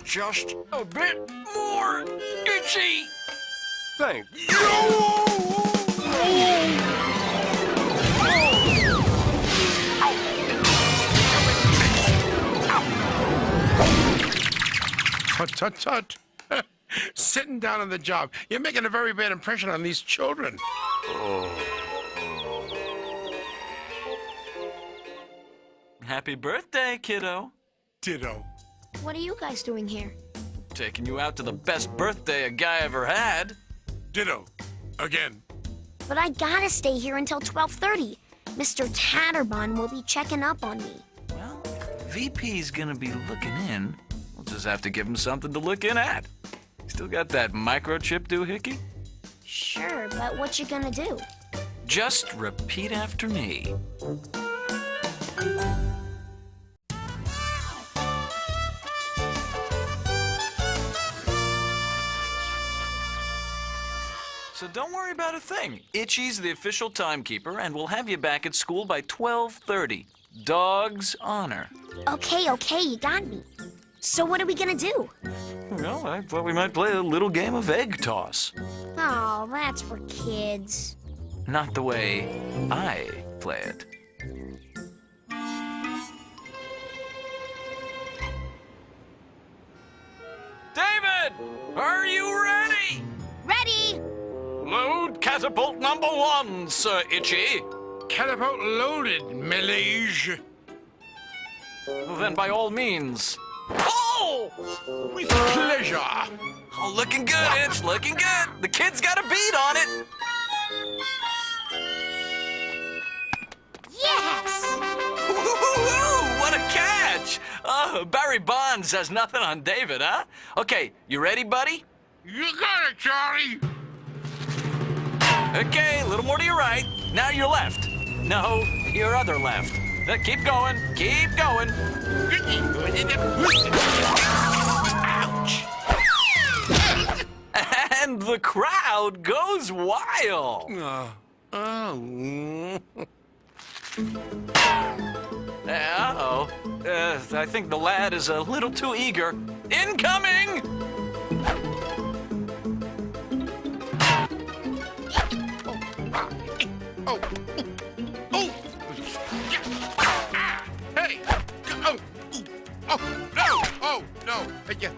just a bit more itchy. Thanks. Tut, tut, tut. Sitting down on the job. You're making a very bad impression on these children. Happy birthday, kiddo. Ditto. What are you guys doing here? Taking you out to the best birthday a guy ever had. Ditto. Again. But I gotta stay here until 12:30. Mr. Tatterbun will be checking up on me. Well, if VP's gonna be looking in, we'll just have to give him something to look in at. Still got that microchip doohickey? Sure, but what you gonna do? Just repeat after me. So don't worry about a thing. Itchy's the official timekeeper, and we'll have you back at school by 12:30. Dog's honor. Okay, you got me. So what are we gonna do? Well, I thought we might play a little game of egg toss. Oh, that's for kids. Not the way I play it. David! Are you ready? Ready? Load catapult number 1, Sir Itchy. Catapult loaded, Melige. Well, then, by all means. Oh! With pleasure. Oh, looking good, Itch, looking good. The kid's got a beat on it. Yes! Woo-hoo-hoo! What a catch! Oh, Barry Bonds has nothing on David, huh? Okay, you ready, buddy? You got it, Charlie. Okay, a little more to your right. Now your left. No, your other left. Keep going, keep going. Ouch. And the crowd goes wild. Oh. Uh-oh. I think the lad is a little too eager. Incoming! Oh. Oh. Hey. Oh. Oh. No. Oh, no. Yeah.